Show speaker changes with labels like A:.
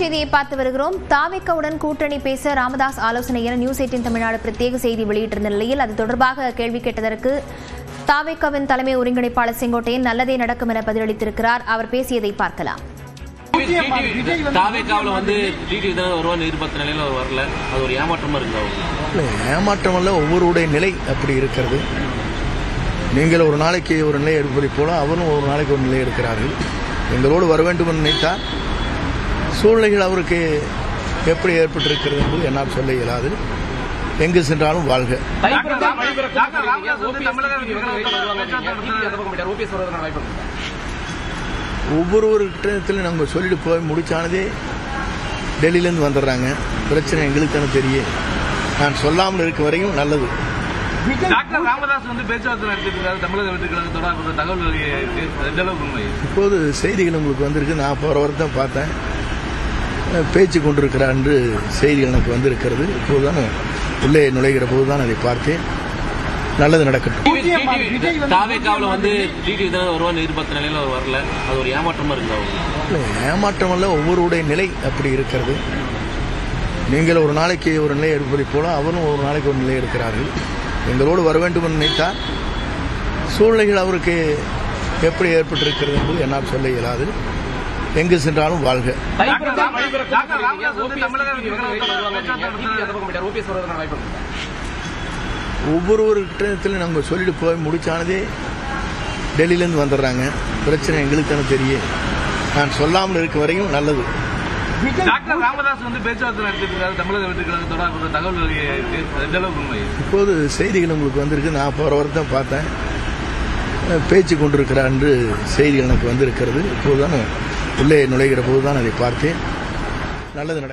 A: செய்தியை பார்த்து வருகிறோம். தாவேக்காவுடன் கூட்டணி பேச ராமதாஸ் ஆலோசனை என நியூஸ் 18 தமிழ்நாடு பிரத்யேக செய்தி வெளியிட்டிருந்த நிலையில் அது தொடர்பாக கேள்வி கேட்டதற்கு தாவேக்காவின் தலைமை ஒருங்கிணைப்பாளர் செங்கோட்டையன் நல்லதே நடக்கும் என பதிலளித்திருக்கிறார். அவர் பேசியதை பார்க்கலாம்.
B: ஏமாற்றம் அல்ல, ஒவ்வொருடைய நிலை அப்படி இருக்கிறது. நீங்கள் ஒரு நாளைக்கு ஒரு நிலை எடுப்பதை போல அவரும் ஒரு நாளைக்கு ஒரு நிலை எடுக்கிறார்கள். எங்களோடு வர வேண்டும் என்று நினைத்தால் சூழ்நிலைகள் அவருக்கு எப்படி ஏற்பட்டிருக்கிறது என்று என்னால் சொல்ல இயலாது. எங்கு சென்றாலும் வாழ்க. ஒவ்வொருவர்கிட்டத்திலும் நம்ம சொல்லிட்டு போய் முடிச்சானதே டெல்லியிலேருந்து வந்துடுறாங்க. பிரச்சனை எங்களுக்கான தெரியும். நான் சொல்லாமல் இருக்க வரையும் நல்லது. இப்போது செய்திகள் உங்களுக்கு வந்திருக்கு. நான் போற வாரத்தான் பார்த்தேன். பேச்சு கொண்டிருக்கிறார் என்று செய்திகள் எனக்கு வந்திருக்கிறது. இப்போதுதான் உள்ளே நுழைகிற போதுதான் அதை பார்த்தேன். நல்லது நடக்கட்டும். ஏமாற்றம் அல்ல, ஒவ்வொருடைய நிலை அப்படி இருக்கிறது. நீங்கள் ஒரு நாளைக்கு ஒரு நிலை எடுப்பதை போல அவரும் ஒரு நாளைக்கு ஒரு நிலை எடுக்கிறார்கள். எங்களோடு வர வேண்டும் என்று நினைத்தால் சூழ்நிலைகள் அவருக்கு எப்படி ஏற்பட்டிருக்கிறது என்று என்னால் சொல்ல இயலாது. எங்கு சென்றாலும் வாழ்க. ஒவ்வொருவர்கிட்டத்திலும் நம்ம சொல்லிட்டு போய் முடிச்சானதே டெல்லியிலேருந்து வந்துடுறாங்க. பிரச்சனை எங்களுக்கான தெரியும். நான் சொல்லாமல் இருக்க வரையும் நல்லது. இப்போது செய்திகள் உங்களுக்கு வந்திருக்கு. நான் போற வாரத்தான் பார்த்தேன். பேச்சு கொண்டிருக்கிறார் என்று செய்திகள் எனக்கு வந்திருக்கிறது. இப்போதுதான் உள்ளே நுழைகிற போதுதான் அதை பார்த்தேன். நல்லது நடக்கும்.